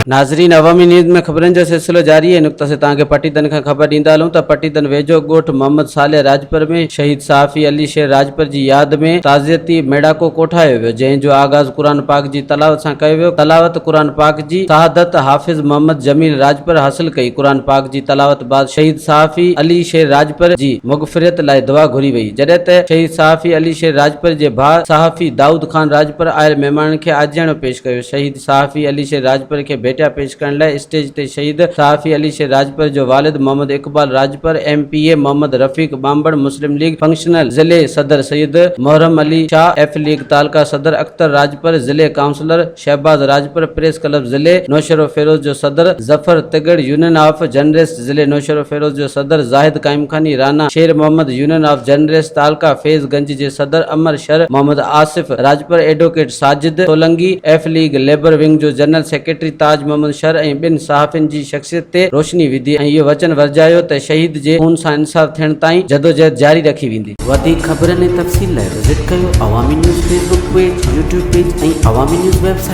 नाज़रीन, अवामी न्यूज़ में खबरन जो सिलसिलो जारी है। नुक्ता से तव्हांखे पटीतन खां ख़बर ॾींदा हलूं त पटीतन वेझो ॻोठ मोहम्मद साले राजपर में शहीद सहाफ़ी अली शेर राजपर जी याद में ताज़ियती मेड़ाको कोठायो वियो, जंहिंजो आगाज़ क़ुरान पाक जी तलावत सां कयो वियो। तलावत क़ुरान पाक जी शहादत हाफ़िज़ मोहम्मद जमील राजपर हासिल कई। क़ुरान पाक जी तलावत बाद शहीद सहाफ़ी अली शेर राजपर जी मग़फ़िरत लाइ दुआ घुरी वई, जॾहिं त शहीद सहाफ़ी अली शेर राजपर जे भाउ सहाफ़ी दाऊद खान राजपर आयल महिमाननि खे आजियाणो पेश कयो। शहीद सहाफ़ी अली शेर राजपर खे भेटिया पेश करण लाइ स्टेज ते शहीद सहाफ़ी अली शेर राजपर जो वालिद Mohammad Iqbal Rajpar, MPA Mohammad Rafique Bambhro, Muslim league functional ज़िले सदर सैयद मोहर्रम अली शाह, F लीग तालका सदर अख्तर राजपर, ज़िले councillor Shahbaz Rajpar, press club ज़िले नौशरो फेरोज जो सदर Zafar Tigar, union of journalist ज़िले नौशरो फेरोज जो सदर Zahid Qaimkhani Rana, Sher Mohammad union of journalist तालका फैज़गंज जे सदर Amar Sher Mohammad Asif Rajpar, advocate Sajid Solangi, F league labour wing जो जनरल सेक्रेटरी ताज मोहम्मद शर ऐं ॿिनि सहाफ़ियुनि जी शख़्सियत ते रोशनी विधी ऐं इहो वचन वरजायो त शहीद जे खून सां इंसाफ़ थियण ताईं जदोजहद जारी रखी वेंदी। वधीक ख़बरनि ऐं तफ़सील लाइ विज़िट कयो अवामी news Facebook page, YouTube page ऐं अवामी न्यूज़ वेबसाइट।